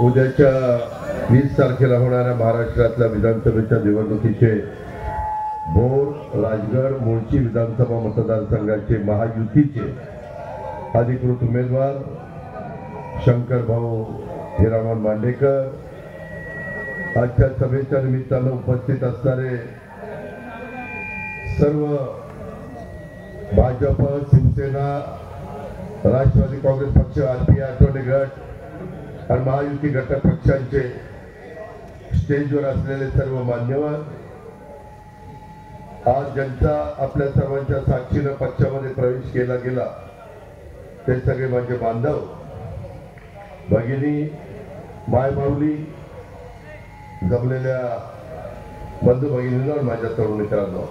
उद्याच्या 20 तारखेला होणाऱ्या महाराष्ट्रातल्या विधानसभेच्या निवडणुकीचे भोर राजगड मुळशी विधानसभा मतदारसंघाचे महायुतीचे अधिकृत उमेदवार शंकर भाऊ हिरामन मांडेकर, आजच्या सभेच्या निमित्तानं उपस्थित असणारे सर्व भाजप, शिवसेना, राष्ट्रवादी काँग्रेस पक्ष, आरपीआय आठवले गट आणि महायुती घटक पक्षांचे स्टेजवर असलेले सर्व मान्यवर, आज ज्यांचा आपल्या सर्वांच्या साक्षीनं पक्षामध्ये प्रवेश केला गेला ते सगळे माझे बांधव, भगिनी, मायमाऊली, जमलेल्या बंधू भगिनींनो, माझ्या तरुण मित्रांनो,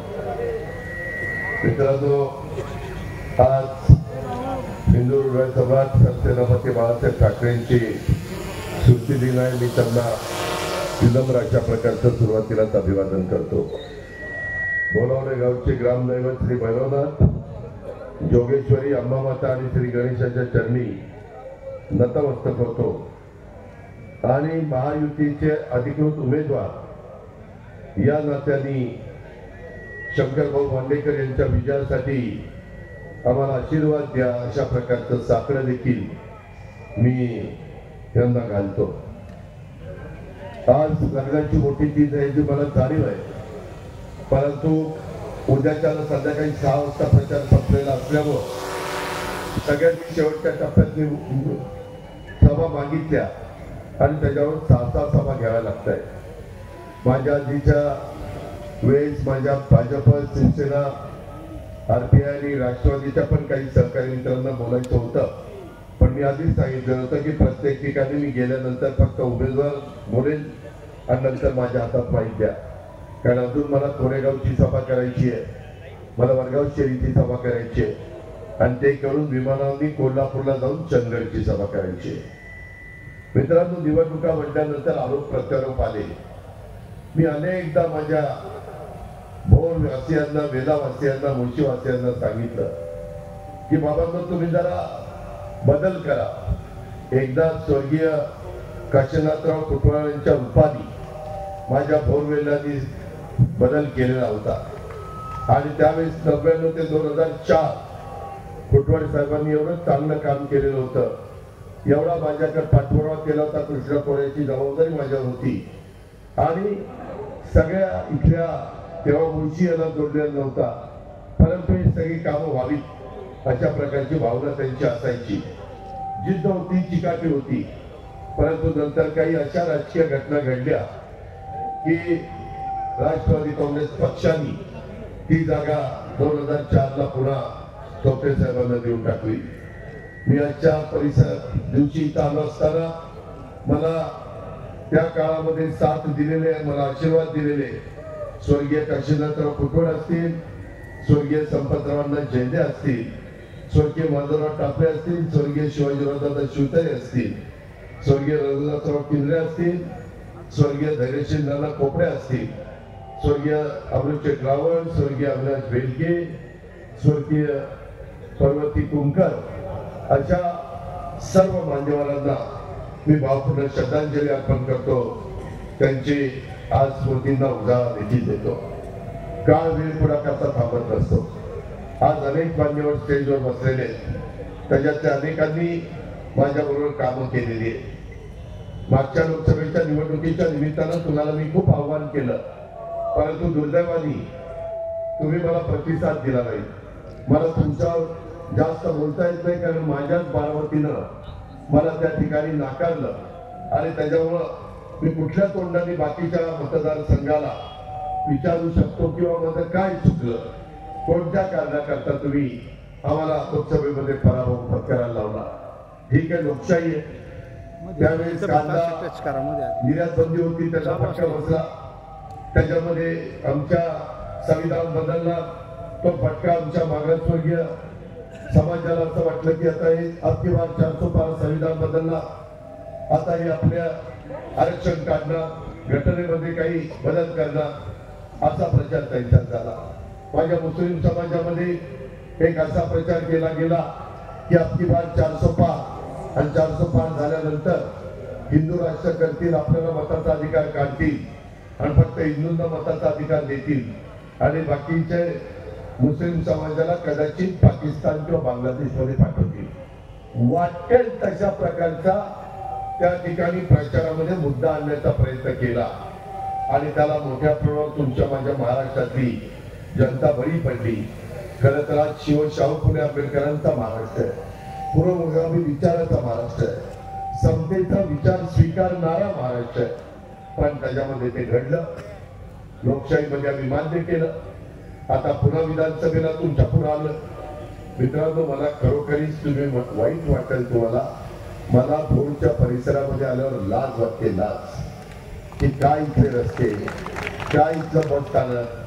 आज हिंदू हृदय सम्राट सेनापती बाळासाहेब ठाकरेंची स्मृती दिन आहे. मी त्यांना विनम्र अशा प्रकारचं सुरुवातीलाच अभिवादन करतो. बोलावणे गावचे ग्रामदैवत श्री भैरवनाथ, जोगेश्वरी, अंबामाता आणि श्री गणेशाच्या चरणी नतमस्तक होतो आणि महायुतीचे अधिकृत उमेदवार या नात्याने शंकरभाऊ मांडेकर यांच्या विजयासाठी आम्हाला आशीर्वाद द्या अशा प्रकारचं साकडं देखील मी यांना घालतो. आज लग्नाची मोठी तीज आहे जी मला जाणीव आहे, परंतु उद्याच्या संध्याकाळी 6 वाजता प्रचार संपलेला असल्यामुळं सगळ्यांनी शेवटच्या टप्प्यात सभा मागितल्या आणि त्याच्यावर 6 सभा घ्याव्या लागत आहे. माझ्या आधीच्या वेळेस माझ्या भाजप, शिवसेना, आरपीआय आणि राष्ट्रवादीच्या पण काही सहकारी मित्रांना बोलायचं होतं, पण मी आधीच सांगितलं होतं की प्रत्येक ठिकाणी मी गेल्यानंतर फक्त उमेदवार बोलेल आणि नंतर माझ्या हातात माहिती द्या, कारण अजून मला कोरेगावची सभा करायची आहे, मला वडगाव शेरीची सभा करायची आहे आणि ते करून विमानाने कोल्हापूरला जाऊन चंदगडची सभा करायची आहे. मित्रांनो, निवडणुका म्हटल्यानंतर आरोप प्रत्यारोप आले. मी अनेकदा माझ्या भोर वासियांना, वेला वासियांना, मुळशी वासियांना सांगितलं की बाबांनो, तुम्ही जरा बदल करा. एकदा स्वर्गीय काशीनाथराव कुटवाळ यांच्या रूपाने माझ्या भोरवेलांनी बदल केलेला होता आणि त्यावेळेस 99 ते 2004 कुटवाळ साहेबांनी एवढं चांगलं काम केलेलं होतं, एवढा माझ्याकडे पाठपुरावा केला होता. कृष्ण कोळ्याची जबाबदारी माझ्यावर होती आणि सगळ्या इथल्या तेव्हा मुळशी यांना जोडलेला नव्हता, परंतु ही सगळी कामं व्हावीत अशा प्रकारची भावना त्यांची असायची. जिद्द होती, चिकाटी होती. परंतु नंतर काही अशा राजकीय घटना घडल्या की राष्ट्रवादी काँग्रेस पक्षाने ती जागा 2004 ला पुन्हा टोपे साहेबांना देऊन टाकली. मी आजच्या परिसर दिवशी इथं आलो असताना मला त्या काळामध्ये साथ दिलेले, मला आशीर्वाद दिलेले स्वर्गीय काशीनाथराव कुटवाळ असतील, स्वर्गीय संपतरावांना झेंडे असतील, स्वर्गीय माधवराव टापरे असतील, स्वर्गीय शिवाजीरावदादा शिवतारे असतील, स्वर्गीय रघुनाथराव किंद्रे असतील, स्वर्गीय धैर्यशील नाना कोपडे असतील, स्वर्गीय अमृतचेट रावळ, स्वर्गीय अविनाश बेलके, स्वर्गीय पर्वती कुंकर अशा सर्व मान्यवरांना मी भावपूर्ण श्रद्धांजली अर्पण करतो. त्यांची आज स्मृतींना उजाळा देखील देतो. काळ वेळ पुढा करता थांबत नसतो. आज अनेक मान्यवर स्टेजवर बसलेले, त्याच्यातल्या अनेकांनी माझ्याबरोबर कामं केलेली आहेत. मागच्या लोकसभेच्या निवडणुकीच्या निमित्तानं तुम्हाला मी खूप आव्हान केलं, परंतु दुर्दैवाने तुम्ही मला प्रतिसाद दिला नाही. मला तुमच्यावर जास्त बोलता येत नाही, कारण माझ्याच बारामतीनं मला त्या ठिकाणी नाकारलं आणि त्याच्यामुळं मी कुठल्या तोंडाने बाकीच्या मतदारसंघाला विचारू शकतो किंवा माझं काय चुकलं, कोणत्या कारणाकरता तुम्ही आम्हाला लोकसभेमध्ये पराभव पत्करायला लावला. ठीक आहे, लोकशाही आहे. त्यावेळेस कांदा निर्यात बंदी होती, त्याचा फटका बसला. त्याच्यामध्ये आमच्या संविधान बदलला, तो फटका आमच्या मागासवर्गीय समाजाला असं वाटलं की आता हे अबकी बार 405 संविधान बदलला, आता हे आपल्या आरक्षण काढणं, घटनेमध्ये काही बदल करणं असा प्रचार त्यांच्यात झाला. माझ्या मुस्लिम समाजामध्ये एक असा प्रचार केला गेला की अबकी बार 405 आणि 405 झाल्यानंतर हिंदू राष्ट्र करतील, आपल्याला मताचा अधिकार काढतील आणि फक्त हिंदूंना मताचा अधिकार देतील आणि बाकीचे मुस्लिम समाजाला कदाचित पाकिस्तान किंवा बांगलादेशमध्ये पाठवतील. वाटेल तशा प्रकारचा त्या ठिकाणी प्रचारामध्ये मुद्दा आणण्याचा प्रयत्न केला आणि त्याला मोठ्या प्रमाणावर तुमच्या माझ्या महाराष्ट्रातली जनता बळी पडली. खरं तर आज शाहू फुले आंबेडकरांचा महाराष्ट्र आहे, पुरोगामी विचाराचा महाराष्ट्र आहे, समतेचा विचार स्वीकारणारा महाराष्ट्र आहे. पण त्याच्यामध्ये ते घडलं, लोकशाहीमध्ये आम्ही मान्य केलं. आता पुन्हा विधानसभेला तुमच्या पुढे आलं. मित्रांनो, मला खरोखरीच तुम्ही वाईट वाटेल तुम्हाला, मला भोरच्या परिसरामध्ये आल्यावर लाज वाटते, लाज, की काय इथे रस्ते, काय इथलं बस स्थानक.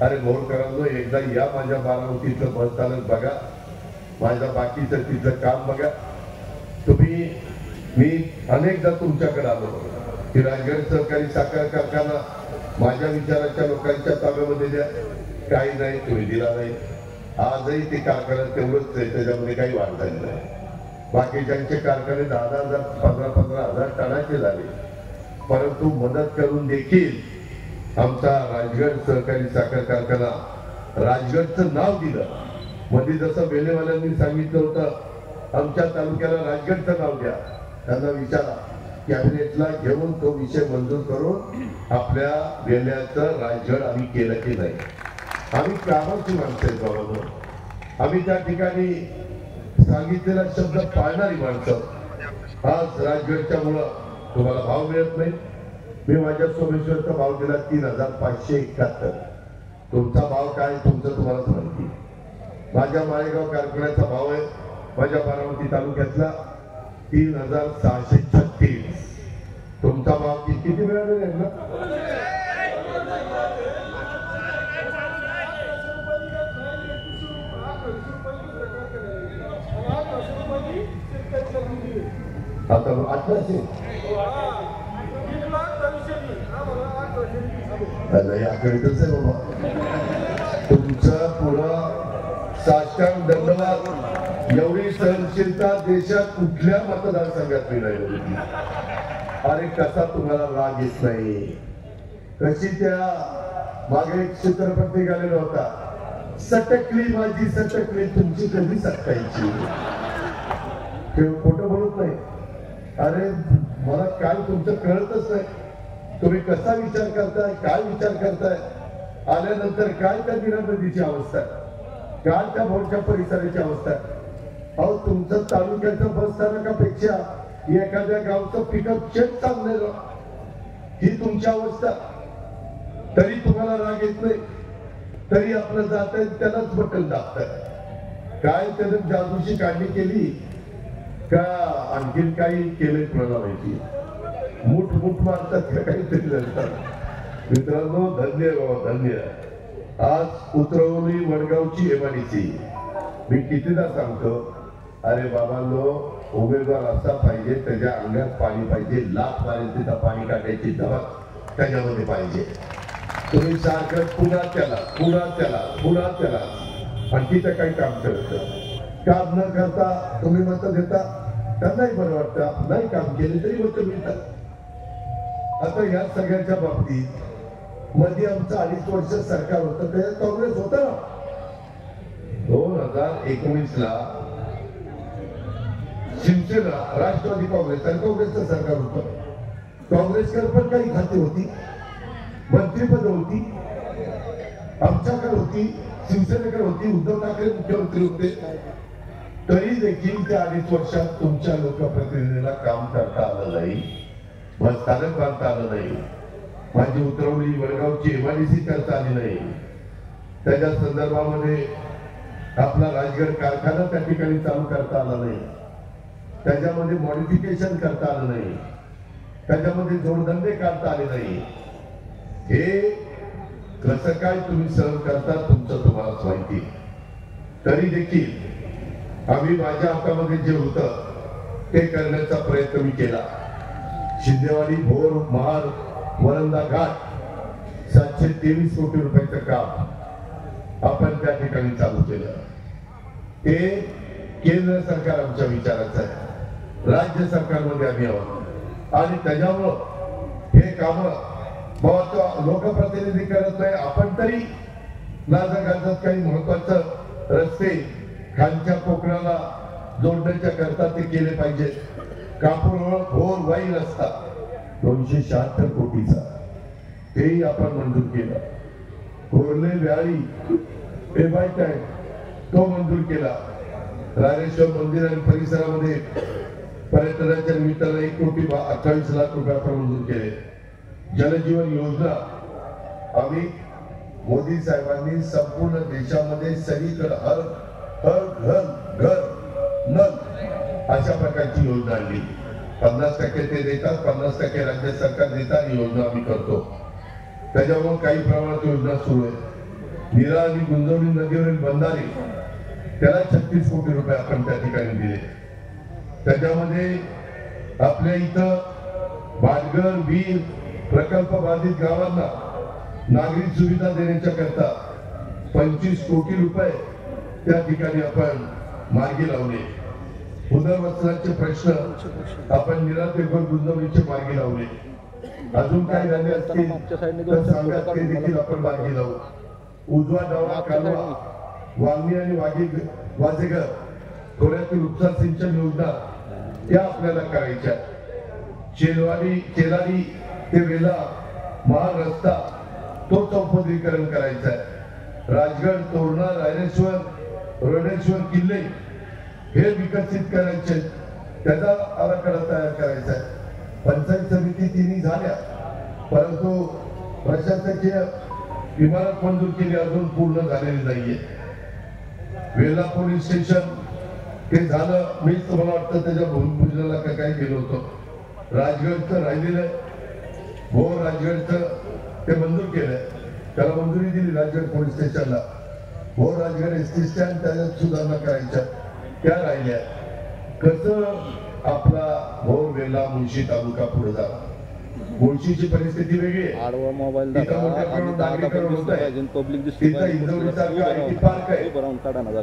अरे भोरकरांनो, एकदा या माझ्या बारामतीतलं बस स्थानक बघा, माझ्या बाकीचं तिथलं काम बघा तुम्ही. मी अनेकदा तुमच्याकडे आलो की राजगड सहकारी साखर कारखाना माझ्या विचाराच्या लोकांच्या ताब्यामध्ये द्या, काही नाही, तुम्ही दिला नाही. आजही ते कारखाना तेवढंच आहे, त्याच्यामध्ये काही वाढ झाली नाही. बाकीच्यांचे कारखाने 10,000 15,000 टनाचे झाले, परंतु मदत करून देखील आमचा राजगड सहकारी साखर कारखाना, राजगडचं नाव दिलं. मध्ये जसं बेलेवाल्यांनी सांगितलं होतं आमच्या तालुक्याला राजगडचं नाव द्या, त्यांना विचारा कॅबिनेटला घेऊन तो विषय मंजूर करून आपल्या वेल्याचं राजगड आम्ही केलं की नाही. आम्ही कामाची माणसं आहेत बाबांनो, आम्ही त्या ठिकाणी सांगितलेला शब्द पाळणारी माणसं. आज राजगडच्या मुळे तुम्हाला भाव मिळत नाही. मी माझ्या सोमेश्वरचा भाव दिला 3,571. तुमचा भाव काय तुमचं तुम्हालाच माहिती. माझ्या माळेगाव कारखान्याचा भाव आहे माझ्या बारामती तालुक्यातला 3,636. तुमचा भाव किती मिळालेला आहे ना? आता 1800. याकडेच आहे बाबा. तुमचं पुढं साष्टांग दंडवाद, एवढी सहनशीलता देशात कुठल्या मतदारसंघात मिळाली. अरे कसा तुम्हाला राग येत नाही. कशी त्या मागे एक चित्रपट निघालेला होता, सटकली माझी सटकली तुमची कधी सटकायची. खोटं बोलत नाही. अरे मला काय तुमचं कळतच नाही. तुम्ही कसा विचार करताय, काय विचार करताय, आल्यानंतर काय त्या नीरा अवस्था आहे, काय त्या भोरच्या परिसराची अवस्था आहे. अहो तुमचं तालुक्याचं बस स्थानकापेक्षा एखाद्या गावचं पिकअप चेक चाललेलं, ही तुमची अवस्था. तरी तुम्हाला राग येत नाही, तरी आपलं जात आहे त्यालाच बटन दाबताय. काय त्याने जादूची काढणी केली का आणखीन काही केले कुणाला माहिती. मुठ मुठ मारतात का काहीतरी नसतात. मित्रांनो धन्य बाबा धन्य. आज उतरवली वडगावची एमआयडीसी. मी कितीदा सांगतो, अरे बाबांनो उमेदवार असा पाहिजे त्याच्या अंगात पाणी पाहिजे, लाख पर्यंत पाणी काढायची धमक त्याच्यामध्ये पाहिजे. तुम्ही सारखं पुन्हा त्याला आणि तिथं काही काम करत काम न करता तुम्ही मत देता, त्यांनाही बरं वाटतं. नाही काम केले तरी मत मिळतात. आता या सगळ्यांच्या बाबतीत मध्ये आमचं 2.5 वर्ष सरकार होतं, त्याच्यात काँग्रेस होतं ना. 2019ला शिवसेना, राष्ट्रवादी काँग्रेस आणि काँग्रेसचं सरकार होतं. काँग्रेसकडे पण काही खाती होती, मंत्रीपद होती, आमच्याकडे होती, शिवसेनेकडे होती, उद्धव ठाकरे मुख्यमंत्री होते. तरी देखील त्या 2.5 वर्षात तुमच्या लोकप्रतिनिधीला काम करता आलं नाही, बसस्थानक बांधता आलं नाही, माझी उतरवली वडगावची एमआयडीसी करता आली नाही, त्याच्या संदर्भामध्ये आपला राजगड कारखाना त्या ठिकाणी चालू करता आला नाही, त्याच्यामध्ये मॉडिफिकेशन करता आलं नाही, त्याच्यामध्ये जोडधंदे काढता आले नाही. हे कसं काय तुम्ही सहन करता तुमचं तुम्हालाच माहिती. तरी देखील आम्ही माझ्या हातामध्ये जे होतं ते करण्याचा प्रयत्न मी केला. शिंदेवाडी, भोर, महाड, वरंदा घाट 723 कोटी रुपयाचं काम आपण त्या ठिकाणी चालू केलं. ते केंद्र सरकार आमच्या विचाराचं आहे, राज्य सरकारमध्ये आम्ही आहोत. आणि त्याच्यामुळं हे काम बहुत लोकप्रतिनिधी करत नाही. आपण तरी नाजकांचं काही महत्वाचं रस्ते खालच्या कोकणाला जोडण्याच्या करता ते केले पाहिजे. कापूर घोर वाई रस्ता 276 कोटीचा तेही आपण मंजूर केला. कोरले व्याळी पेबाईट आहे तो मंजूर केला. रायरेश्वर मंदिर आणि परिसरामध्ये पर्यटनाच्या निमित्तानं 1,28 लाख रुपये आपण मंजूर केले. जलजीवन योजना आम्ही मोदी साहेबांनी संपूर्ण देशामध्ये सगळीकडे हर घर नल अशा प्रकारची योजना आणली. 50% ते देतात, 50% राज्य सरकार देतात. ही योजना आम्ही करतो. त्याच्यामुळे काही प्रमाणात योजना सुरू आहे. नीरा आणि गुंजवणी नदीवरील बंधारे त्याला 36 कोटी रुपये आपण त्या ठिकाणी दिले. त्याच्यामध्ये आपल्या इथं भाटघर वीर प्रकल्प बाधित गावांना नागरिक सुविधा देण्याच्या करता 25 कोटी रुपये त्या ठिकाणी आपण मार्गी लावले. पुनर्वसनाचे प्रश्न आपण निरातेवर गुंतवणुकीचे मार्गी लावले. अजून काही झाले असतील तर सांगा, ते देखील आपण मार्गी लावू. उजवा डावा कालवा वांगी आणि वाजेगर खोऱ्यातील उपसा सिंचन योजना या आपल्याला करायच्या. चेलारी ते वेला महारस्ता तो चौपदरीकरण करायचा आहे. राजगड तोरणा रायरेश्वर रोडेश्वर किल्ले हे विकसित करायचे, त्याचा आराखडा तयार करायचा आहे. पंचायत समिती तिन्ही झाल्या, परंतु प्रशासकीय इमारत मंजूर केली अजून पूर्ण झालेली नाहीये. वेल्हा पोलीस स्टेशन ते झालं. मीच तुम्हाला वाटतं त्याच्या भूमिपूजनाला काय गेलो होतो. राजगडचं राहिलेलं हो, राजगडचं ते मंजूर केलंय, त्याला मंजुरी दिली राजगड पोलीस स्टेशनला. हो, राजगड एसटी स्टँड त्याच्यात सुधारणा करायच्या त्या राहिल्या. कसं आपला भोर वेल्हा मुळशी तालुका पुढे झाला. मुळशीची परिस्थिती वेगळी आहे. तिथं मोठ्या प्रमाणात नागरीकरण होत आहे. तिथं इंदोरीसारखं IT पार्क आहे.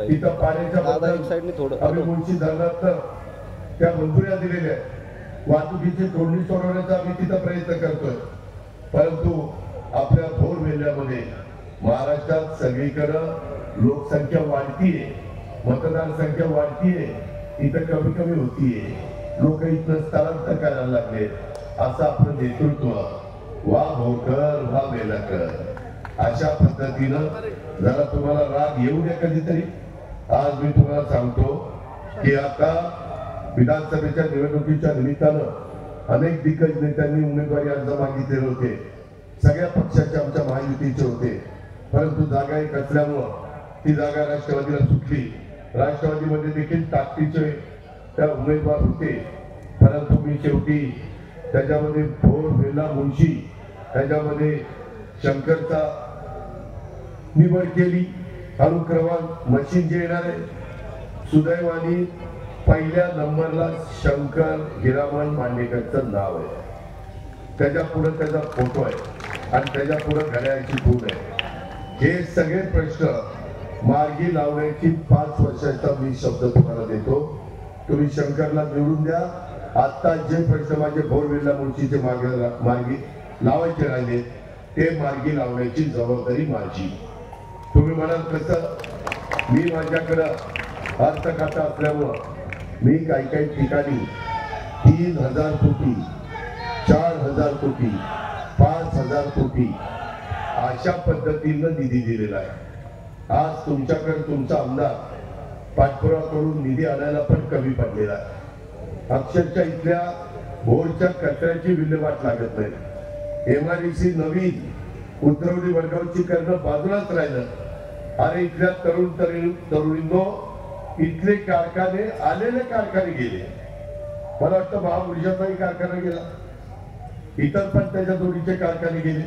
तिथं पाण्याच्या बद्दल आम्ही मुळशी धरणात त्या मंजुऱ्या दिलेल्या आहेत. वाहतुकीची तोडणी सोडवण्याचा आम्ही तिथं प्रयत्न करतोय. परंतु आपल्या भोर वेल्ह्यामध्ये महाराष्ट्रात सगळीकडं लोकसंख्या वाढतीये, मतदारसंख्या वाढतीये, इथं कमी कमी होतीये. लोक इथं स्थलांतर करायला लागले. असं आपलं नेतृत्व वा भोकर वा वेलाकर अशा पद्धतीनं जरा तुम्हाला राग येऊ द्या कधीतरी. आज मी तुम्हाला सांगतो की आता विधानसभेच्या निवडणुकीच्या निमित्तानं अनेक दिग्गज नेत्यांनी उमेदवारी अर्ज मागितलेले होते. सगळ्या पक्षाचे आमच्या महायुतीचे होते, परंतु जागा एक असल्यामुळं ती जागा राष्ट्रवादीला सुटली. राष्ट्रवादीमध्ये देखील ताकदीचे त्या उमेदवार होते, परंतु मी शेवटी त्याच्यामध्ये भोर वेल्हा मुळशी त्याच्यामध्ये शंकरचा निवड केली. अनुक्रमांक मशीन जे येणार आहे, सुदैवानी पहिल्या नंबरला शंकर हिरामण मांडेकरचं नाव आहे. त्याच्या पुढे त्याचा फोटो आहे आणि त्याच्या पुढे घड्याळाची खूण आहे. हे सगळे प्रश्न मार्गी लावण्याची 5 वर्षाचा मी शब्द तुम्हाला देतो. तुम्ही शंकरला निवडून द्या. आता जे प्रश्न माझे भोर वेल्हा मुळशीचे मार्गी लावायचे राहिले ते मार्गी लावण्याची जबाबदारी माझी. तुम्ही म्हणाल कसं, मी माझ्याकडं अर्थ खाता असल्यामुळं मी काही ठिकाणी 3,000 कोटी 4,000 कोटी 5,000 कोटी अशा पद्धतीनं निधी दिलेला आहे. आज तुमच्याकडे तुमचा आमदार पाठपुरावा करून निधी आणायला पण कमी पडलेला आहे. अक्षरशः इथल्या भोरच्या कचऱ्याची विल्हेवाट लागत नाही. MIDC नवीन उतरवली वडगावची करणं बाजूलाच राहिलं. अरे इथल्या तरुणींनो, इथले कारखाने आलेले कारखाने गेले. मला वाटतं महापुरुषाचाही कारखाना गेला, इतर पण त्याच्या जोडीचे कारखाने गेले.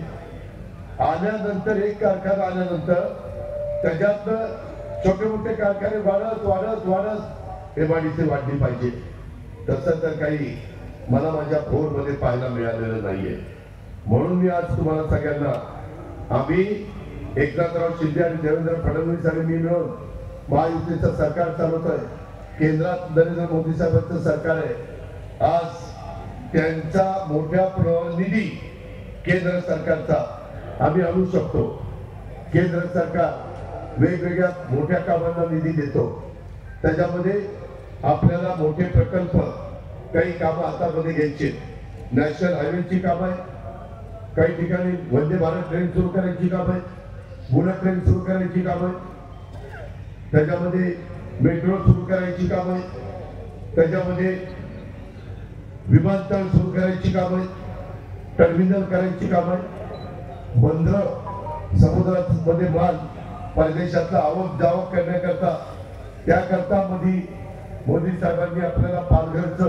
आल्यानंतर एक कारखाना आल्यानंतर त्याच्यात छोटे मोठे कारखाने वाढत MIDC वाढली पाहिजे. तसं तर काही मला माझ्या भोरमध्ये पाहायला मिळालेलं नाहीये. म्हणून मी आज तुम्हाला सगळ्यांना, आम्ही एकनाथराव शिंदे आणि देवेंद्र फडणवीस आणि मी मिळून महायुतीचं सरकार चालवतोय. केंद्रात नरेंद्र मोदी साहेबांचं सरकार आहे. आज त्यांचा मोठ्या निधी केंद्र सरकारचा आम्ही आणू शकतो. केंद्र सरकार वेगवेगळ्या मोठ्या कामांना निधी देतो. त्याच्यामध्ये आपल्याला मोठे प्रकल्प काही कामं हातामध्ये घ्यायचे. नॅशनल हायवेची कामं आहे, काही ठिकाणी वंदे भारत ट्रेन सुरू करायची काम आहे, बुलेट ट्रेन सुरू करायची काम आहे, त्याच्यामध्ये मेट्रो सुरू करायची काम आहे, त्याच्यामध्ये विमानतळ सुरू करायची काम आहे, टर्मिनल करायची काम आहे, बंदर समुद्रामध्ये माल परदेशातला आवक जावक करण्याकरता त्याकरता मोदी साहेबांनी आपल्याला पालघरचं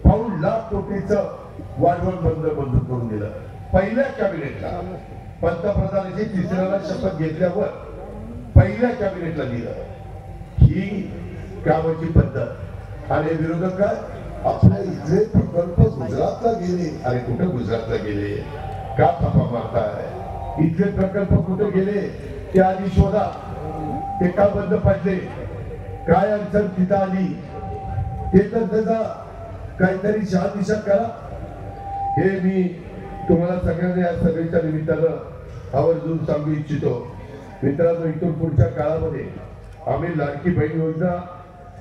पाऊण लाख कोटीचं वाढवण बंदर मंजूर करून दिलं. पहिल्या कॅबिनेटला पंतप्रधानांची तिसऱ्याला शपथ घेतल्यावर पहिल्या कॅबिनेटला दिलं. ही कामाची पद्धत. आणि विरोधकात आपल्या इथले प्रकल्प गुजरातला गेले. अरे कुठे गुजरातला गेले? का थापा मारताय? इथले प्रकल्प कुठे गेले ते आधी शोधा. ते का बंद पडले? काय अडचण तिथं आली ते तर त्याचा काहीतरी शहानिशा करा. हे मी तुम्हाला सगळ्यांना या सभेच्या निमित्तानं आवर्जून सांगू इच्छितो. मित्रांनो, इथून पुढच्या काळामध्ये आम्ही लाडकी बहीण योजना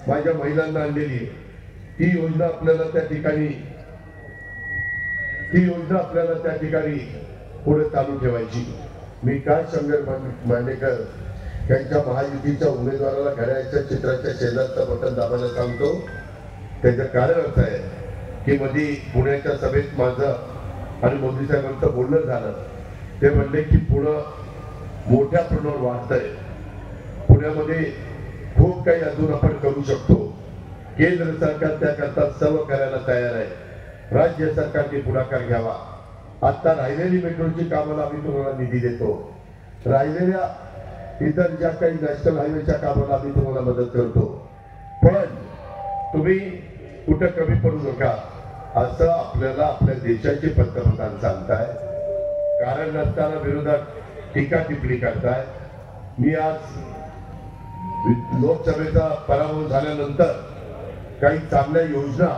माझ्या महिलांना आणलेली आहे. ती योजना आपल्याला त्या ठिकाणी पुढे चालू ठेवायची. मी काय शंकर मांडेकर त्यांच्या महायुतीच्या उमेदवाराला घड्याळ्याच्या चित्राच्या शेजारचं बटन दाबायला सांगतो. त्याचं कारण असं आहे की मध्ये पुण्याच्या सभेत माझं आणि मोदी साहेबांचं बोलणं झालं. ते म्हणले की पुणे मोठ्या प्रमाणावर वाढतंय, पुण्यामध्ये खूप काही अजून आपण करू शकतो. केंद्र सरकार त्याकरता सर्व करायला तयार आहे. राज्य सरकारने पुढाकार घ्यावा. आता राहिलेली मेट्रोची कामाला आम्ही तुम्हाला निधी देतो. राहिलेल्या इतर ज्या काही नॅशनल हायवेच्या कामाला आम्ही तुम्हाला मदत करतो. पण तुम्ही कुठं कमी पडू नका असं आपल्याला आपल्या देशाचे पंतप्रधान सांगताय. कारण नसताना विरोधात टीका टिप्पणी करताय. मी आज लोकसभेचा पराभव झाल्यानंतर काही चांगल्या योजना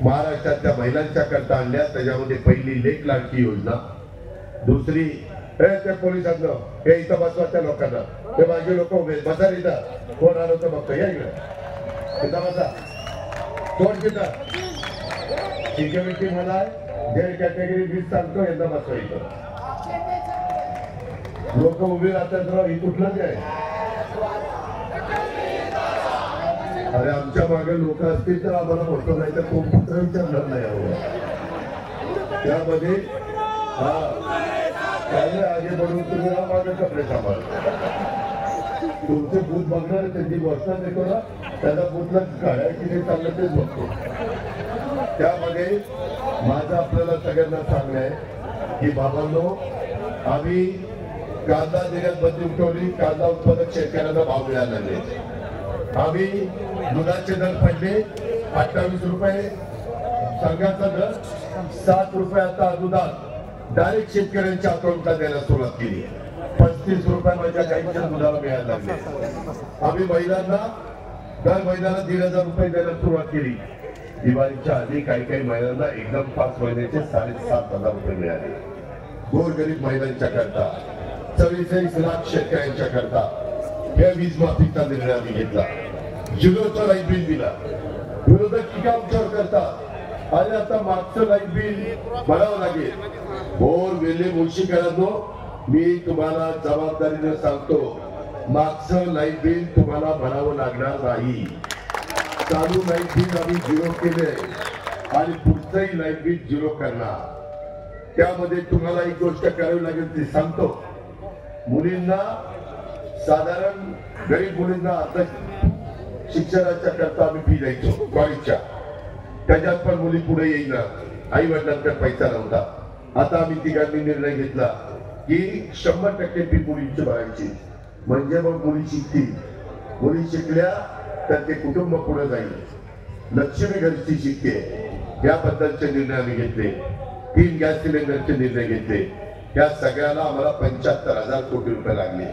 महाराष्ट्रातल्या महिलांच्या करता आणल्या. त्याच्यामध्ये पहिली लेक लाडकी योजना, दुसरी त्या पोलिसांना हे इथं बसवा त्या लोकांना, ते माझे लोक उभे बसा. इथं कोण आलं होतं बघतो, या इकडे इथं बसा. कोण तिथं सिक्युरिटी मला जेड कॅटेगरी 20 सांगतो, यांना बसवा. इथं लोक उभे राहतात. ही कुठलंच आहे. अरे आमच्या मागे लोक असतील तर आम्हाला मोठं नाही तर कोण पुत्र विचारणार नाही. त्यामध्ये आगे बढ़ून तुम्ही माझे कपडे सांभाळ. तुमचे बूथ बघणार त्यांची घोषणा देतो ना, त्याचा बूथला गाड्या किती चाललं तेच बघतो. त्यामध्ये माझं आपल्याला सगळ्यांना सांगणं आहे की बाबांनो, आम्ही कांदा निर्यात बंदी उठवली. कांदा उत्पादक शेतकऱ्यांना भाव मिळाला नाही. आम्ही दुधाचे दर पडले 28 रुपये, संघाचा दर 7 रुपये. आता अनुदान डायरेक्ट शेतकऱ्यांच्या अकाउंटला द्यायला सुरुवात केली. 35 रुपये माझ्या गाईच्या दुधाला मिळायला लागले. आम्ही महिलांना दर महिन्याला 1,500 रुपये द्यायला सुरुवात केली. दिवाळीच्या आधी काही महिलांना एकदम 5 महिन्याचे 7,500 रुपये मिळाले. गोरगरीब महिलांच्या करता 44 लाख शेतकऱ्यांच्या करता या वीज माफीचा निर्णय आम्ही घेतला. झिरोचा लाईट बिल दिला. विरोधक टीका आमच्यावर करतात. आणि आता मागचं लाईट बिल भरावं लागेल. बोर वेले मुळशीकरांनो, मी तुम्हाला जबाबदारीने सांगतो, मागचं लाईट बिल तुम्हाला भरावं लागणार नाही. चालू लाईट बिल आम्ही झिरो केले आणि पुढचंही लाईट बिल झिरो करणार. त्यामध्ये तुम्हाला एक गोष्ट करावी लागेल ती सांगतो. मुलींना साधारण गरीब मुलींना आता शिक्षणाच्या करता आम्ही फी द्यायचो कॉलेजच्या. त्याच्यात पण मुली पुढे येईना. आई वडिलांकडे पैसा नव्हता. आता आम्ही तिघांनी निर्णय घेतला की 100% फी मुलींची भरायची. म्हणजे मग मुली शिकतील. मुली शिकल्या तर ते कुटुंब पुढे जाईल. लक्ष्मी घरची शिकते. याबद्दलचे निर्णय आम्ही घेतले. 3 गॅस सिलेंडरचे निर्णय घेतले. या सगळ्याला आम्हाला 75,000 कोटी रुपये लागले.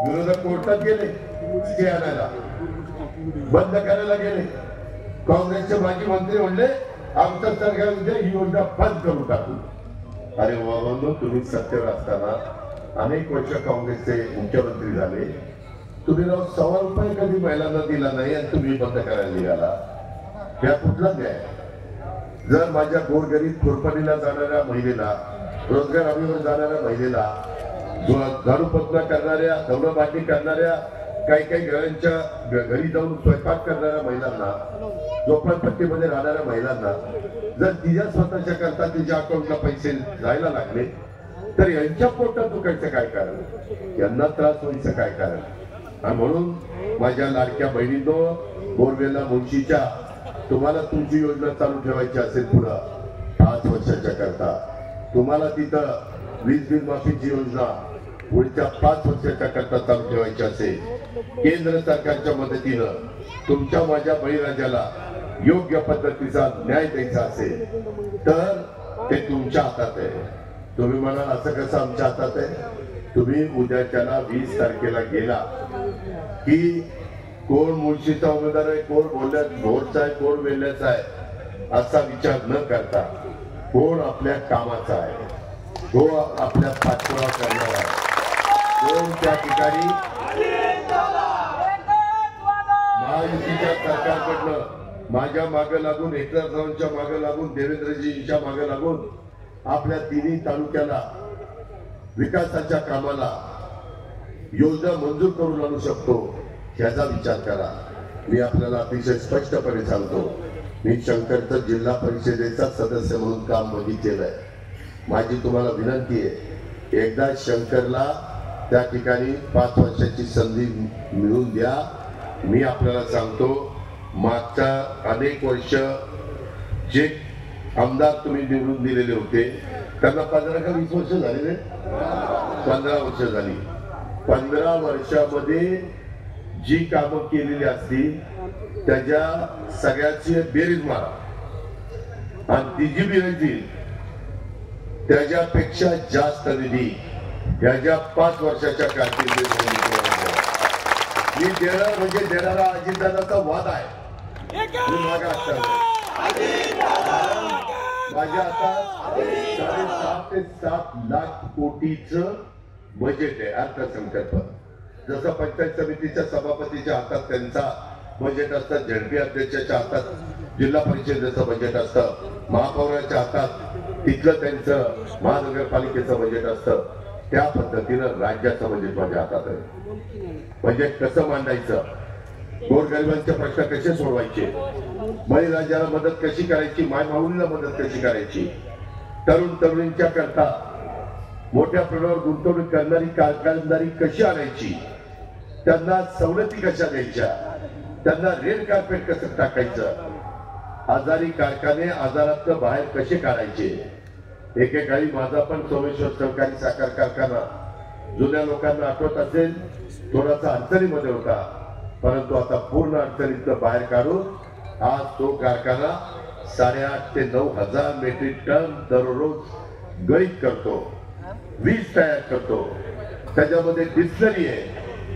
विरोधक कोर्टात गेले स्टे आणायला, बंद करायला गेले. काँग्रेसचे माजी मंत्री म्हणले आमचं सरकार उद्या ही योजना बंद करून टाकू. अरे बाबांनो, तुम्ही सत्तेवर असताना अनेक वर्ष काँग्रेसचे मुख्यमंत्री झाले. तुम्ही राव ₹100 कधी महिलांना दिला नाही आणि तुम्ही बंद करायला निघाला. या कुठला न्याय? जर माझ्या गोरगरीब खुरपणीला जाणाऱ्या महिलेला, रोजगार हमीवर जाणाऱ्या महिलेला, झाडूपत्रा करणाऱ्या, धवलबाजी करणाऱ्या, काही घरांच्या घरी जाऊन स्वयंपाक करणाऱ्या महिलांना, झोपडपट्टीमध्ये राहणाऱ्या महिलांना जर तिच्या स्वतःच्या करता तिच्या अकाउंटला पैसे जायला लागले तर यांच्या पोटात दुखायचं काय कारण? यांना त्रास व्हायचं काय कारण? आणि म्हणून माझ्या लाडक्या बहिणींनो, बोरवेला मुळशीच्या तुम्हाला तुमची योजना चालू ठेवायची असेल पुढं 5 वर्षाच्या करता, तुम्हाला तिथं वीज बिल माफीची योजना पुढच्या 5 वर्षाच्या करता चालू ठेवायची असेल, केंद्र सरकारच्या मदतीनं तुमच्या माझ्या बळीराजाला योग्य पद्धतीचा न्याय द्यायचा असेल तर ते तुमच्या हातात आहे. तुम्ही म्हणाल असं कसं आमच्या हातात आहे? तुम्ही उद्याच्याला 20 तारखेला गेला की कोण मुळशीचा उमेदवार आहे, कोण भोरचा आहे, कोण वेल्याचा आहे असा विचार न करता कोण आपल्या कामाचा आहे, कोण आपल्या पाठपुरावा करणार आहे, कोण त्या ठिकाणी महायुतीच्या सरकारकडनं माझ्या मागे लागून, एकनाथरावांच्या मागे लागून, देवेंद्रजींच्या मागे लागून आपल्या तिन्ही तालुक्याला विकासाच्या कामाला योजना मंजूर करून आणू शकतो याचा विचार करा. मी आपल्याला अतिशय स्पष्टपणे सांगतो, मी शंकरचं जिल्हा परिषदेचा सदस्य म्हणून काम बघितलेलं आहे. माझी तुम्हाला विनंती आहे, एकदा शंकरला त्या ठिकाणी 5 वर्षाची संधी मिळवून द्या. मी आपल्याला सांगतो, मागच्या अनेक वर्ष जे आमदार तुम्ही निवडून दिलेले होते त्यांना 15 का 20 वर्ष झालेले, 15 वर्ष झाली. 15 वर्षामध्ये जी कामं केलेली असतील त्याच्या सगळ्याची बेरीज मारा आणि ती जी बेरीज येईल त्याच्यापेक्षा जास्त निधी याच्या 5 वर्षाच्या कारकिर्दीत मी देणार म्हणजे देणारा अजितदादाचा वाद आहे. माझ्या हातात 6.5 ते 7 लाख कोटीचं बजेट आहे, अर्थसंकल्प. जसं पंचायत समितीच्या सभापतीच्या हातात त्यांचा बजेट असतं, झडपी अध्यक्षाच्या हातात जिल्हा परिषदेचं बजेट असतं, महापौराच्या हातात तिथलं त्यांचं महानगरपालिकेचं बजेट असतं, त्या पद्धतीनं राज्याचं बजेट माझ्या हातात आहे. बजेट कसं मांडायचं, गोरगरिबांचे प्रश्न कसे सोडवायचे, बळीराजाला मदत कशी करायची, माय माऊलीला मदत कशी करायची, तरुण तरुणींच्या करता मोठ्या प्रमाणावर गुंतवणूक करणारी कारखानदारी कशी आणायची, त्यांना सवलती कशा द्यायच्या, त्यांना रेड कार्पेट कसं टाकायचं, आजारी कारखाने आजारातनं बाहेर कसे काढायचे. एकेकाळी माझा पण सोमेश्वर सहकारी साखर कारखाना जुन्या लोकांना आठवत असेल थोडासा अडचणीमध्ये होता, परंतु आता पूर्ण अडचणीतनं बाहेर काढून आज तो कारखाना 8,500 ते 9,000 मेट्रिक टन दररोज गळीत करतो, वीज तयार करतो, त्याच्यामध्ये डिस्टलरी आहे,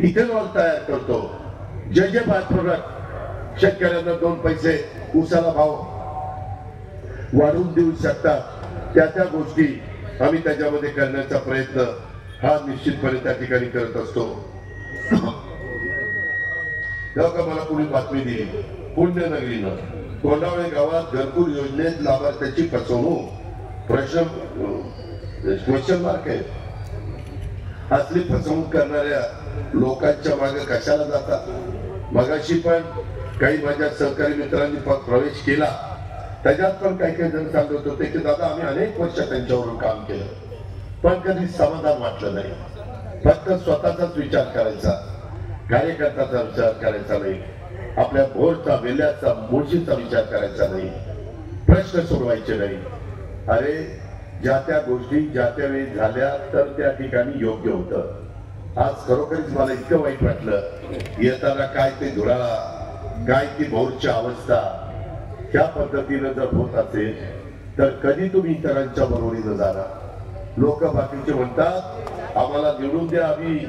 इथेनॉल तयार करतो, जे बाय प्रोडक्ट शेतकऱ्यांना 2 पैसे ऊसाला भाव वाढवून देऊ शकतात त्या गोष्टी आम्ही त्याच्यामध्ये करण्याचा प्रयत्न हा निश्चितपणे त्या ठिकाणी करत असतो. तेव्हा मला पुढील बातमी दिली, पुण्यनगरीनं कोंडावळे गावात घरकुल योजनेत लाभार्थ्याची फसवणूक, क्वेश्चन मार्क आहे. असली फसवणूक करणाऱ्या लोकांच्या मागे कशाला जातात? मगाशी पण काही माझ्या सहकारी मित्रांनी प्रवेश केला, त्याच्यात पण काही जण सांगत होते की दादा आम्ही अनेक वर्ष त्यांच्यावरून काम केलं पण कधी समाधान वाटलं नाही. फक्त स्वतःचाच विचार करायचा, कार्यकर्त्याचा विचार करायचा नाही, आपल्या भोरचा, वेल्याचा, मुळशीचा विचार करायचा नाही, प्रश्न सोडवायचे नाही. अरे ज्या त्या गोष्टी ज्या त्या वेळी झाल्या तर त्या ठिकाणी योग्य होतं. आज खरोखरीच मला इतकं वाईट वाटलं, येताना काय ते धुराळा, काय ती भोरची अवस्था, त्या पद्धतीनं जर होत असेल तर कधी तुम्ही इतरांच्या बरोबरीनं जाणार. लोक बाकीचे म्हणतात आम्हाला निवडून द्या, आम्ही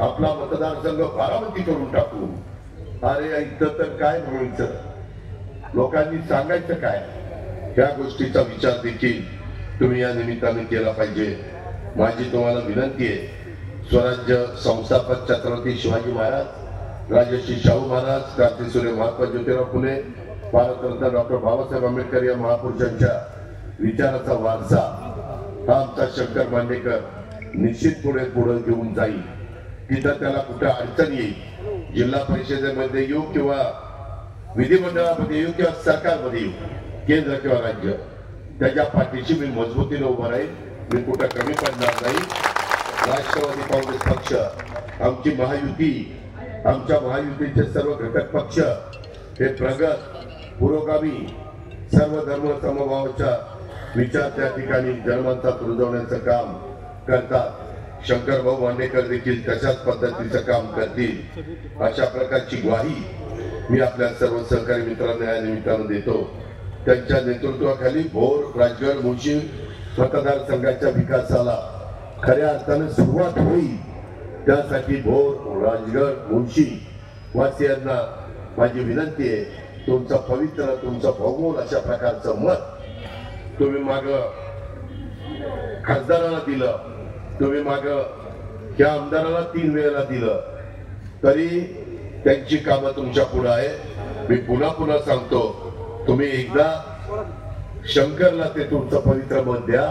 आपला मतदारसंघ बारामती करून टाकू. अरे इथं तर काय म्हणायचं, लोकांनी सांगायचं काय? ह्या गोष्टीचा विचार देखील तुम्ही या निमित्ताने केला पाहिजे. माझी तुम्हाला विनंती आहे, स्वराज्य संस्थापक छत्रपती शिवाजी महाराज, राजर्षी शाहू महाराज, क्रांतीसूर्य महात्मा ज्योतिराव फुले, भारतरत्न डॉक्टर बाबासाहेब आंबेडकर या महापुरुषांच्या विचाराचा वारसा हा आमचा शंकर मांडेकर निश्चित पुढे घेऊन जाईल. तिथं त्याला कुठं अडचण येईल, जिल्हा परिषदेमध्ये येऊ किंवा विधिमंडळामध्ये येऊ किंवा सरकारमध्ये येऊ, केंद्र किंवा राज्य, त्याच्या पाठीशी मी मजबूतीने उभा राहील. मी कुठं कमी पडणार नाही. राष्ट्रवादी काँग्रेस पक्ष, आमची महायुती, आमच्या महायुतीचे सर्व घटक पक्ष हे प्रगत, पुरोगामी, सर्व धर्म समभावाचा विचार त्या ठिकाणी जनमतात रुजवण्याचं काम करतात. शंकर भाऊ मांडेकर देखील तशाच पद्धतीचं काम करतील अशा प्रकारची ग्वाही मी आपल्या सर्व सहकारी मित्रांना या निमित्तानं देतो. त्यांच्या नेतृत्वाखाली भोर, राजगड, मुळशी मतदारसंघाच्या विकासाला खऱ्या अर्थाने सुरुवात होईल. त्यासाठी भोर, राजगड, मुळशी वासियांना माझी विनंती आहे, तुमचं पवित्र, तुमचं भौगोल अशा प्रकारचं मत तुम्ही माग खासदाराला दिलं, तुम्ही माग या आमदाराला 3 वेळेला दिलं, तरी त्यांची कामं तुमच्या पुढे आहे. मी पुन्हा पुन्हा सांगतो, तुम्ही एकदा शंकरला ते तुमचं पवित्र मत द्या.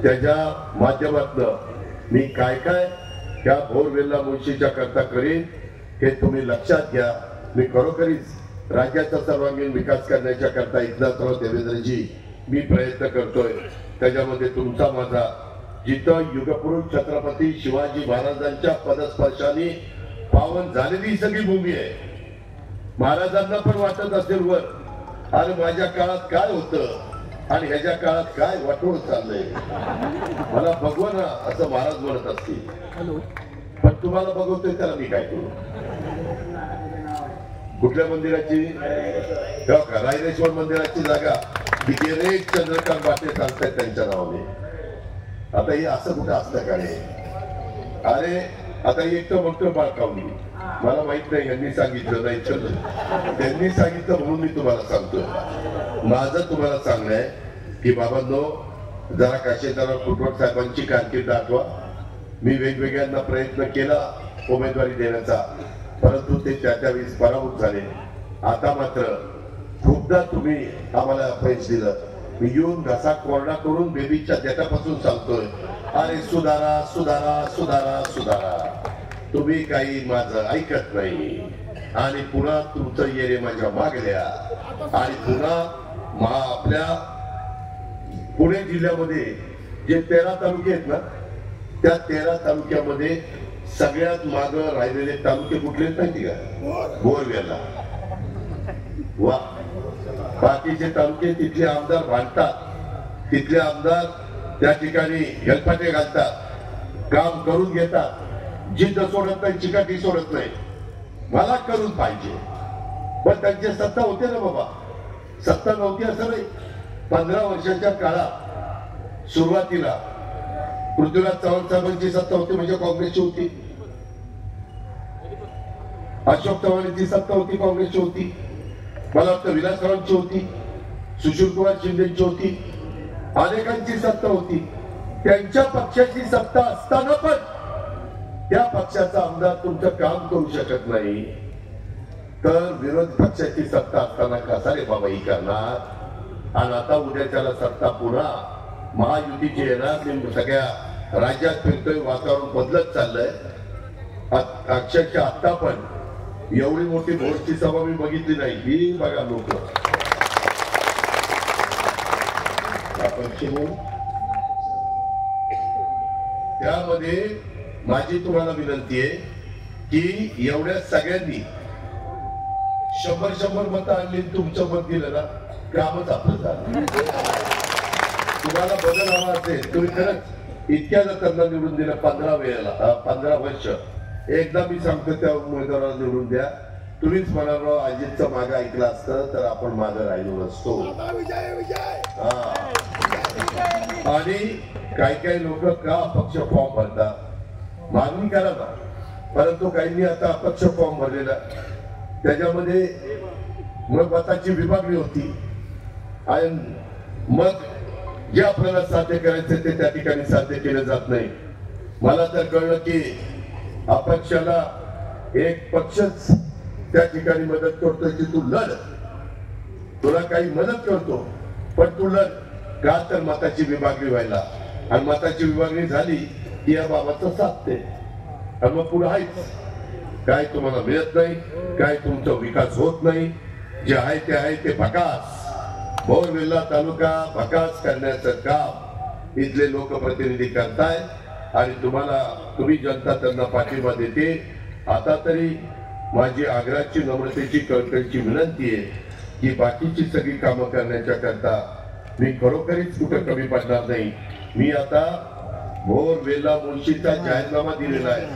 त्याच्या माध्यमातून मी काय काय या भोरवेल्ला मुळशीच्या करता करीन हे तुम्ही लक्षात घ्या. मी खरोखरीच राज्याचा सर्वांगीण विकास करण्याच्या करता एकनाथराव देवेंद्रजी मी प्रयत्न करतोय. त्याच्यामध्ये तुमचा माझा, जिथं युगपुरुष छत्रपती शिवाजी महाराजांच्या पदस्पर्शाने पावन झालेली सगळी भूमी आहे. महाराजांना पण वाटत असेल वर, अरे माझ्या काळात काय होतं आणि ह्याच्या काळात काय वाटोळ चाललंय, मला बघवा ना असं महाराज म्हणत असतील. पण तुम्हाला बघवतोय त्याला मी काय करू? कुठल्या मंदिराची? रायरेश्वर मंदिराची जागा गिरेक चंद्रकांत बाटे सांगतायत त्यांच्या नावाने. आता हे असं कुठं असतं का रे? अरे आता एक तर म्हणतो बाळकावली, मला माहित नाही यांनी सांगितलं नाही, त्यांनी सांगितलं म्हणून मी तुम्हाला सांगतोय. माझं तुम्हाला सांगणं आहे की बाबांनो, जरा काशीदार कुटवट साहेबांची कारकीर्द आठवा. मी वेगवेगळ्यांना प्रयत्न केला उमेदवारी देण्याचा, परंतु ते त्यावेळेस पराभूत झाले. आता मात्र खूपदा तुम्ही आम्हाला अपयश दिलं. मी येऊन घसा कोरडा करून बेबीच्या देठापासून सांगतोय, अरे सुधारा सुधारा सुधारा सुधारा. तुम्ही काही माझं ऐकत नाही आणि पुन्हा तुमचं येणे माझ्या मागल्या. आणि पुन्हा आपल्या पुणे जिल्ह्यामध्ये जे 13 तालुके आहेत ना, त्या 13 तालुक्यामध्ये सगळ्यात माग राहिलेले तालुके कुठले माहिती का? बोरवेला. वा, बाकीचे तालुके तिथले आमदार भांडतात, तिथले आमदार त्या ठिकाणी हेलपाटे घालतात, काम करून घेतात, जिद्द सोडत नाही, चिकाटी सोडत नाही. मला करून पाहिजे, पण त्यांची सत्ता होते ना बाबा. सत्ता नव्हती असं नाही. 15 वर्षाच्या काळात सुरुवातीला पृथ्वीराज चव्हाण साहेबांची सत्ता होती म्हणजे काँग्रेसची होती. अशोक चव्हाणांची सत्ता होती, काँग्रेसची होती. मला वाटतं विलासरावांची होती, सुशीलकुमार शिंदेची होती, अनेकांची सत्ता होती. त्यांच्या पक्षाची सत्ता असताना पण त्या पक्षाचा आमदार तुमचं काम करू शकत नाही, तर विरोधी पक्षाची सत्ता असताना कसा रे बाबा ही करणार? आणि आता उद्या त्याला सत्ता पुन्हा महायुतीची येणार. सगळ्या राज्यात फिरतोय, वातावरण बदलत चाललंय. अक्षरशः आता पण एवढी मोठी भोरची सभा मी बघितली नाही. ही बघा लोक त्यामध्ये माझी तुम्हाला विनंती आहे की एवढ्या सगळ्यांनी 100 मतं आणली, तुमचं मत दिलं ना, कामच आपलं झालं. तुम्हाला बदल हवा असेल, तुम्ही खरंच इतक्या लोकांना निवडून दिलं 15 वेळेला, 15 वर्ष. एकदा मी सांगतो त्या उमेदवाराला निवडून द्या. तुम्हीच म्हणाल अजितचं मागं ऐकलं असतं तर आपण मागं राहिलो नसतो. आणि काही लोक का अपक्ष फॉर्म भरतात? मागणी करा ना, परंतु काहींनी आता अपक्ष फॉर्म भरलेला, त्याच्यामध्ये मग मताची विभागणी होती आणि मग जे आपल्याला साध्य करायचं ते त्या ठिकाणी साध्य केलं जात नाही. मला तर कळलं की अपक्षाला एक पक्षच त्या ठिकाणी मदत करतोय की तू लढ, तुला काही मदत करतो पण तू लढ का, तर मताची विभागणी व्हायला, आणि मताची विभागणी झाली की या बाबाचं साधते आणि मग पुढे आहेच काय तुम्हाला मिळत नाही, काय तुमचा विकास होत नाही. जे आहे ते भकास, भोरवेल्ला तालुका भकास करण्याचं काम इथले लोकप्रतिनिधी करतायत आणि तुम्ही जनता त्यांना पाठिंबा देते. आता तरी माझी आग्रहाची, नम्रतेची, कळकळीची विनंती आहे की बाकीची सगळी कामं करण्याच्या करता मी खरोखरीच कुठं कमी पडणार नाही. मी आता भोर वेल्ला मुळशीचा जाहीरनामा दिलेला आहे.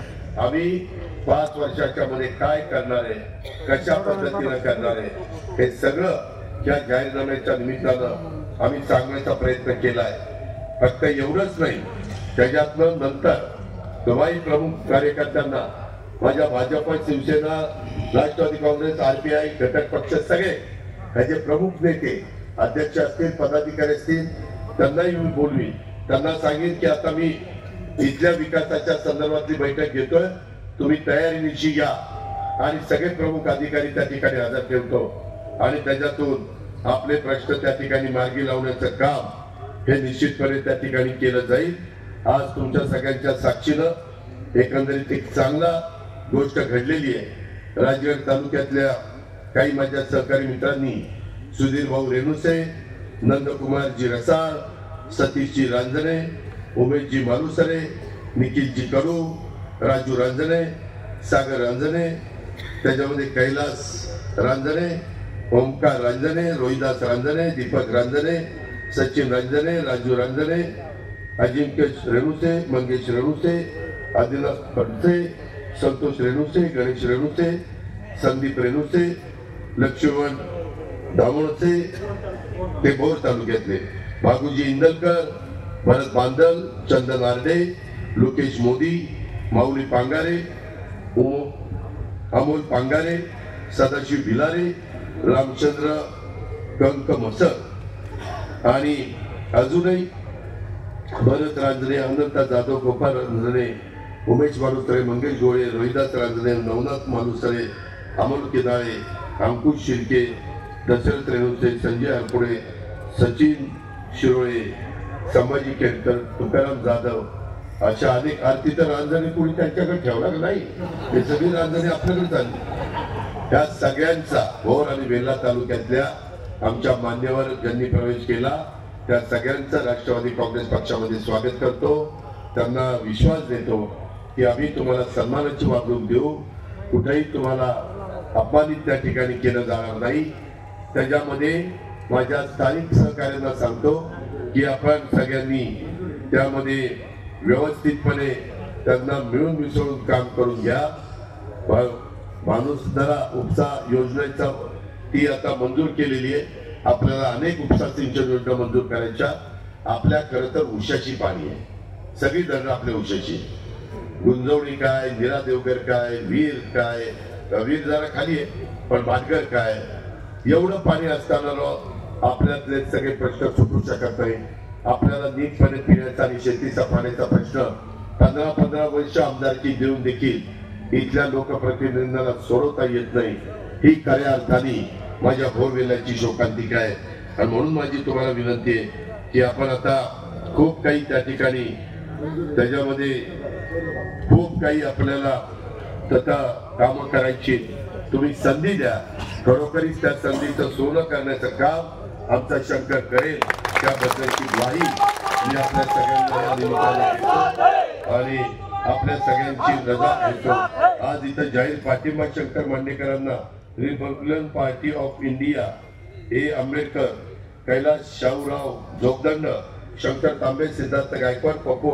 आम्ही 5 वर्षाच्या मध्ये काय करणार आहे, कशा पद्धतीने करणार आहे, हे सगळं या जाहीरनाम्याच्या निमित्तानं आम्ही सांगण्याचा प्रयत्न केलाय. फक्त एवढंच नाही, त्याच्यातनं नंतर गवाई प्रमुख कार्यकर्त्यांना माझ्या भाजप, शिवसेना, राष्ट्रवादी काँग्रेस, RPI घटक पक्ष सगळे ह्याचे प्रमुख नेते, अध्यक्ष असतील, पदाधिकारी असतील, त्यांनाही मी बोलवी. त्यांना सांगेन की आता मी इथल्या विकासाच्या संदर्भातली बैठक घेतोय, तुम्ही तयारीनिशी या आणि सगळे प्रमुख अधिकारी त्या ठिकाणी हजर ठेवतो आणि त्याच्यातून आपले प्रश्न त्या ठिकाणी मार्गी लावण्याचं काम हे निश्चितपणे त्या ठिकाणी केलं जाईल. आज तुमच्या सगळ्यांच्या साक्षीनं एकंदरीत एक चांगला गोष्ट घडलेली आहे. राजगड तालुक्यातल्या काही माझ्या सहकारी मित्रांनी सुधीर भाऊ रेणुसे, नंदकुमारजी रसाळ, सतीशजी रांजणे, उमेशजी मालुसरे, निखिलजी कडू, राजू रांजणे, सागर रांजणे, त्याच्यामध्ये कैलास रांजणे, ओमकार रांजणे, रोहिदास रांजणे, दीपक रांजणे, सचिन रांजणे, राजू रांजणे, अजिंक्य रेणुसे, मंगेश रेणुसे, आदिनाथ फडसे, संतोष रेणुसे, गणेश रेणुसे, संदीप रेणुसे, लक्ष्मण धामणसे, ते भोर तालुक्यातले भागुजी इंदलकर, भरत बांदल, चंदन आर्डे, लोकेश मोदी, माऊली पांगारे, अमोल पांगारे, सदाशिव भिलारे, रामचंद्र कंक मसर आणि अजूनही भरत रांजणे, अनंता जाधव, गोपाळ रांजणे, उमेश मालुसरे, मंगेश गोळे, रोहिदास रांजणे, नवनाथ मालुसरे, अमोल केदाळे, अंकुश शिर्के, दशरथ रेणुसे, संजय हरपुडे, सचिन शिरोळे, संभाजी केळकर, तुकाराम जाधव, अशा अनेक. आरती तर रांजणे कोणी त्यांच्याकडे ठेवणार नाही, हे सगळी रांजणे आपल्याकडे आली. त्या सगळ्यांचा भोर आणि वेल्हा तालुक्यातल्या आमच्या मान्यवर ज्यांनी प्रवेश केला त्या सगळ्यांचं राष्ट्रवादी काँग्रेस पक्षामध्ये स्वागत करतो. त्यांना विश्वास देतो की आम्ही तुम्हाला सन्मानाची वागणूक देऊ, कुठेही तुम्हाला अपमानित त्या ठिकाणी केलं जाणार नाही. त्याच्यामध्ये माझ्या स्थानिक सहकार्यांना सांगतो की आपण सगळ्यांनी त्यामध्ये व्यवस्थितपणे त्यांना मिळून मिसळून काम करून घ्या. माणूस जरा उपसा योजनेचा ती आता मंजूर केलेली आहे. आपल्याला अनेक उपसा सिंचन योजना मंजूर करायच्या. आपल्या खरं तर उशाची पाणी आहे, सगळी धरणं आपल्या उशाची. गुंजवणी काय, नीरा देवगर काय, वीर काय, वीर जरा खाली आहे पण भाटगर काय, एवढं पाणी असताना आपल्यातले सगळे प्रश्न सुटू शकत नाही. आपल्याला नीटपणे पिण्याचा आणि शेतीचा पाण्याचा प्रश्न 15-15 वर्ष आमदारकी देऊन देखील इथल्या लोकप्रतिनिधींना सोडवता येत नाही. ही खऱ्या अर्थाने माझ्या भोरवेल्ल्याची शोकांतिका आहे. आणि म्हणून माझी तुम्हाला विनंती आहे की आपण आता खूप काही त्या ठिकाणी त्याच्यामध्ये खूप काही आपल्याला तथा कामं करायची. तुम्ही संधी द्या, खरोखरीच त्या संधीचं सोनं करण्याचं काम आमचा शंकर करेल, त्याबद्दलची ग्वाही मी आपल्या सगळ्यांना या निमित्ताने देतो आणि आपल्या सगळ्यांची रजा घेतो. आज इथं जाहीर पाठिंबा शंकर मांडेकरांना, Republican party of India, Ambedkar, Kailas Shahurao Jogdand, Shankar Tambe, Siddharth Gaikwad, Pappu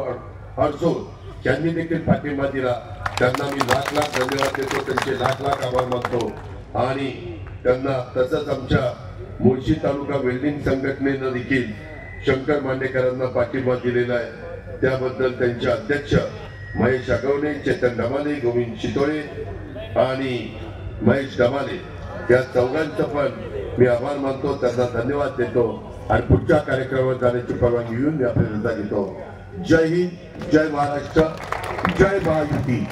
Adsul यांनी देखील पाठिंबा दिला. त्यांना मी लाख लाख धन्यवाद देतो, त्यांचे लाख लाख आभार मानतो. आणि त्यांना तसंच आमच्या मुळशी तालुका वेल्डिंग संघटनेनं देखील शंकर मांडेकरांना पाठिंबा दिलेला आहे. त्याबद्दल त्यांचे अध्यक्ष महेश आगवणे, चेतन डमाले, गोविंद शितोळे आणि महेश डमाले या चौघांचं पण मी आभार मानतो, त्यांना धन्यवाद देतो. आणि पुढच्या कार्यक्रमावर जाण्याची परवानगी घेऊन मी आपली रजा घेतो. जय हिंद, जय महाराष्ट्र, जय महायुती.